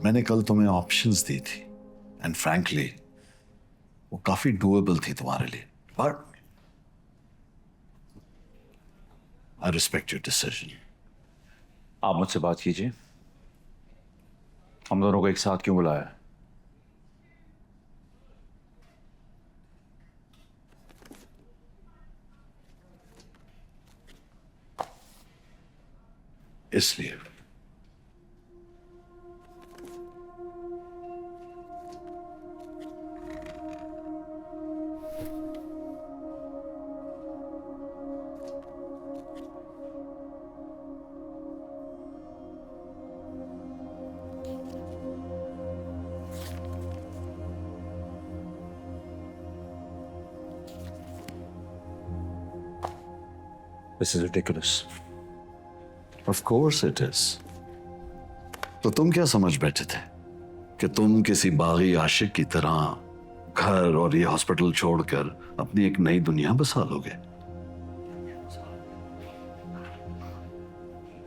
मैंने कल तुम्हें ऑप्शंस दी थी एंड फ्रैंकली वो काफी डूएबल थी तुम्हारे लिए, but I respect your decision. आप मुझसे बात कीजिए। हम दोनों को एक साथ क्यों बुलाया है? इसलिए This is ridiculous. Of course it is. तो तुम क्या समझ बैठे थे कि तुम किसी बागी आशिक की तरह घर और ये हॉस्पिटल छोड़कर अपनी एक नई दुनिया बसा लोगे?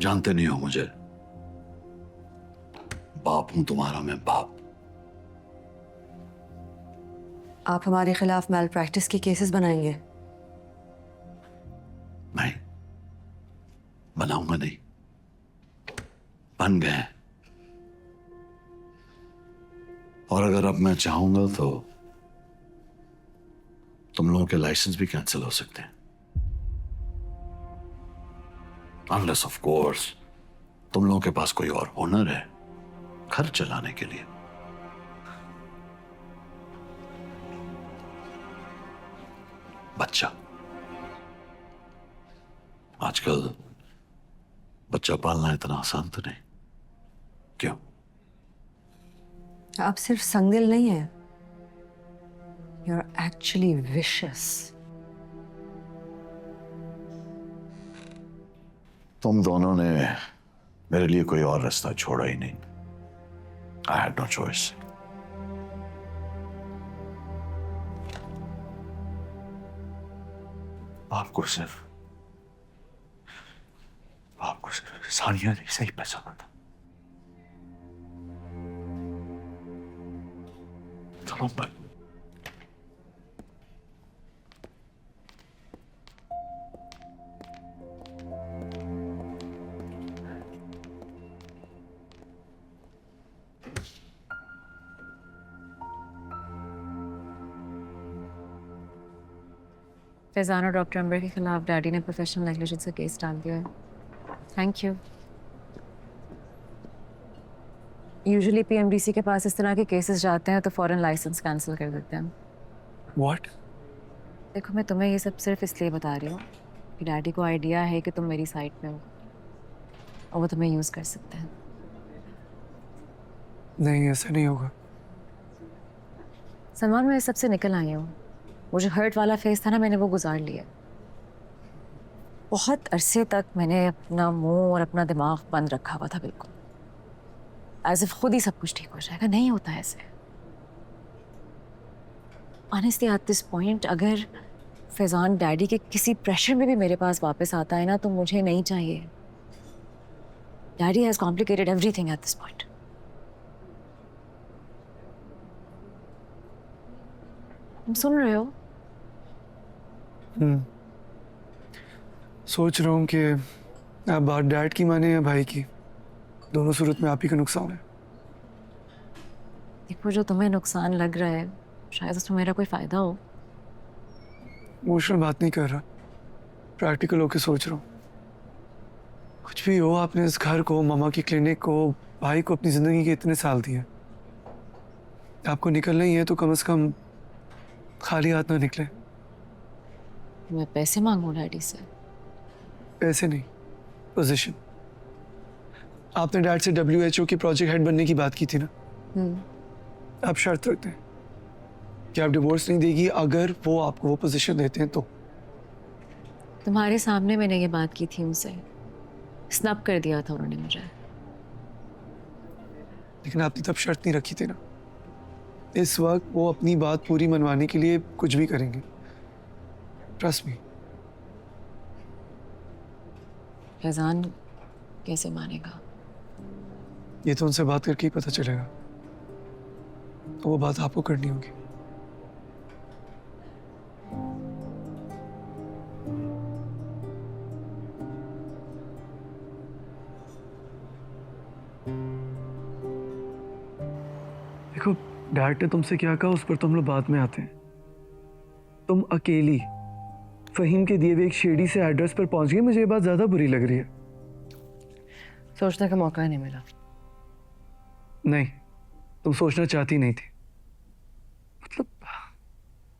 जानते नहीं हो मुझे, बाप हूं तुम्हारा मैं, बाप। आप हमारे खिलाफ मैल प्रैक्टिस के केसेस बनाएंगे? नहीं, बनाऊंगा नहीं, बन गए। और अगर अब मैं चाहूंगा तो तुम लोगों के लाइसेंस भी कैंसिल हो सकते हैं, अनलेस ऑफ कोर्स तुम लोगों के पास कोई और ओनर है घर चलाने के लिए। बच्चा, आजकल बच्चा पालना इतना आसान तो नहीं, क्यों? आप सिर्फ संगदिल नहीं है, यू आर एक्चुअली विशियस। तुम दोनों ने मेरे लिए कोई और रास्ता छोड़ा ही नहीं। I had no choice. आपको सिर्फ सानिया ने सही पहचाना था। चलो भाई। फैजान और डॉक्टर अंबर के खिलाफ डैडी ने प्रोफेशनल नेग्लिजेंस का केस डाल दिया है। Thank you. यूजुअली पीएमडीसी के पास इस तरह के केसेस जाते हैं तो फौरन लाइसेंस कैंसिल कर देते हैं। What? देखो, मैं तुम्हें ये सब सिर्फ इसलिए बता रही हूँ कि डैडी को आइडिया है कि तुम मेरी साइड पे हो और वो तुम्हें यूज़ कर सकते हैं। नहीं, ऐसा नहीं होगा। सलमान, मैं इस सबसे निकल आई हूँ। वो जो हर्ट वाला फेस था ना, मैंने वो गुजार लिया। बहुत अरसे तक मैंने अपना मुंह और अपना दिमाग बंद रखा हुआ था, बिल्कुल एज इफ खुद ही सब कुछ ठीक हो जाएगा। नहीं होता ऐसे। ऑनेस्टली एट दिस पॉइंट अगर फैजान डैडी के किसी प्रेशर में भी मेरे पास वापस आता है ना, तो मुझे नहीं चाहिए। Daddy has complicated everything at this point. तुम सुन रहे हो? सोच रहा हूँ कि आप बात डैड की माने या भाई की, दोनों सूरत में आप ही का नुकसान है। देखो, जो तुम्हें नुकसान लग रहा है शायद उसमें मेरा कोई फायदा हो। इमोशनल बात नहीं कर रहा, प्रैक्टिकल होके सोच रहा हूँ। कुछ भी हो, आपने इस घर को, मामा की क्लिनिक को, भाई को अपनी ज़िंदगी के इतने साल दिए। आपको निकलना ही है तो कम से कम खाली हाथ ना निकले। मैं पैसे मांगू डैडी से? पैसे नहीं, पोजीशन। आपने डैड से WHO की प्रोजेक्ट हेड बनने की बात की थी ना? आप शर्त रखते हैं कि आप डिवोर्स नहीं देगी अगर वो आपको वो पोजीशन देते हैं तो। तुम्हारे सामने मैंने ये बात की थी उनसे, स्नैप कर दिया था उन्होंने मुझे। लेकिन आपने तब शर्त नहीं रखी थी ना। इस वक्त वो अपनी बात पूरी मनवाने के लिए कुछ भी करेंगे, ट्रस्ट मी। फैजान कैसे मानेगा? ये तो उनसे बात करके ही पता चलेगा, तो वो बात आपको करनी होगी। देखो, डैड ने तुमसे क्या कहा उस पर तो हम लोग बाद में आते हैं। तुम अकेली फहीम के दिए हुए एक शेडी से एड्रेस पर पहुंच गई, मुझे ये बात ज्यादा बुरी लग रही है। सोचने का मौका ही नहीं मिला। नहीं, तुम सोचना चाहती नहीं थी। मतलब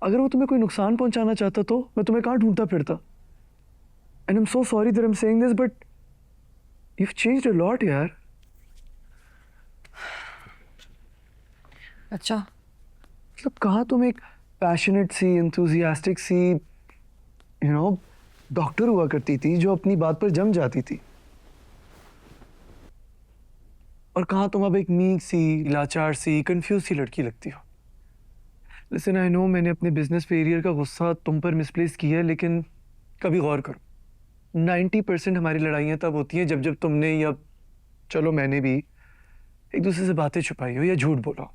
अगर वो तुम्हें कोई नुकसान पहुंचाना चाहता तो मैं तुम्हें कहाँ ढूंढता फिरता। And I am so sorry that I am saying this, but you have changed a lot यार। अच्छा, मतलब कहाँ तुम एक पैशनेट सी, एंथुजियास्टिक सी, यू नो, डॉक्टर हुआ करती थी जो अपनी बात पर जम जाती थी, और कहाँ तुम अब एक मीक सी, लाचार सी, कंफ्यूज सी लड़की लगती हो। लिसन, आई नो मैंने अपने बिजनेस फेलियर का गुस्सा तुम पर मिसप्लेस किया है, लेकिन कभी गौर करो, 90% हमारी लड़ाइयाँ तब होती हैं जब जब तुमने या चलो मैंने भी एक दूसरे से बातें छुपाई हो या झूठ बोला हो।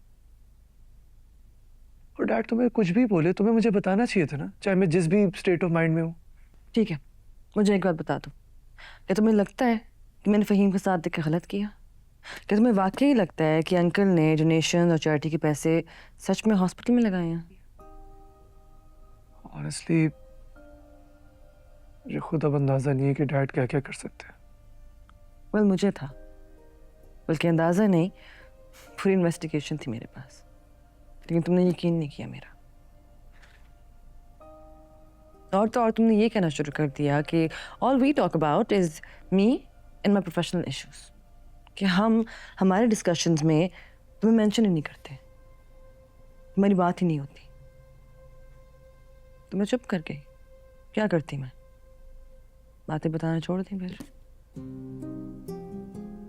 और डैड तुम्हें कुछ भी बोले, तुम्हें मुझे बताना चाहिए था ना, चाहे मैं जिस भी स्टेट ऑफ माइंड में हूँ। ठीक है, मुझे एक बात बता दो, क्या तुम्हें लगता है कि मैंने फ़हीम के साथ देख के गलत किया? क्या तुम्हें वाकई लगता है कि अंकल ने डोनेशन और चैरिटी के पैसे सच में हॉस्पिटल में लगाए हैं? ऑनेस्टली मुझे खुद अब अंदाजा नहीं है कि डैड क्या क्या कर सकते हैं। वेल, मुझे था, बल्कि अंदाज़ा नहीं, पूरी इन्वेस्टिगेशन थी मेरे पास, लेकिन तुमने यकीन नहीं किया मेरा। और तो और तुमने ये कहना शुरू कर दिया कि all we talk about is me and my professional issues, कि हम हमारे डिस्कशंस में तुम्हें मेंशन ही नहीं करते, तुम्हारी बात ही नहीं होती। तो मैं चुप कर गई, क्या करती मैं, बातें बताना छोड़ दी फिर।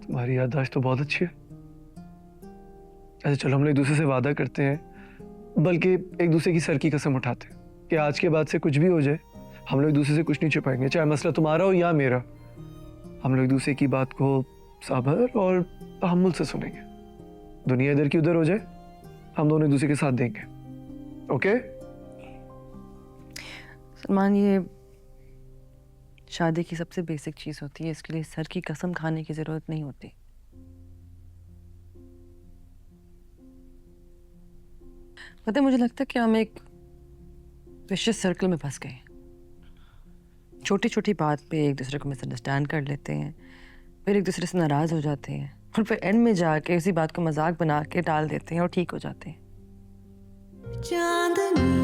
तुम्हारी याददाश्त तो बहुत अच्छी है। ऐसे चलो हम लोग एक दूसरे से वादा करते हैं, बल्कि एक दूसरे की सर की कसम उठाते हैं कि आज के बाद से कुछ भी हो जाए हम लोग एक दूसरे से कुछ नहीं छुपाएंगे, चाहे मसला तुम्हारा हो या मेरा। हम लोग एक दूसरे की बात को सब्र और तहम्मुल से सुनेंगे। दुनिया इधर की उधर हो जाए, हम दोनों एक दूसरे के साथ देंगे। ओके? सलमान, ये शादी की सबसे बेसिक चीज़ होती है, इसके लिए सर की कसम खाने की ज़रूरत नहीं होती। पता है, मुझे लगता है कि हम एक विशियस सर्कल में फंस गए। छोटी छोटी बात पे एक दूसरे को मिसअंडरस्टैंड कर लेते हैं, फिर एक दूसरे से नाराज़ हो जाते हैं, और फिर एंड में जाके उसी बात को मजाक बना के टाल देते हैं और ठीक हो जाते हैं। चांदनी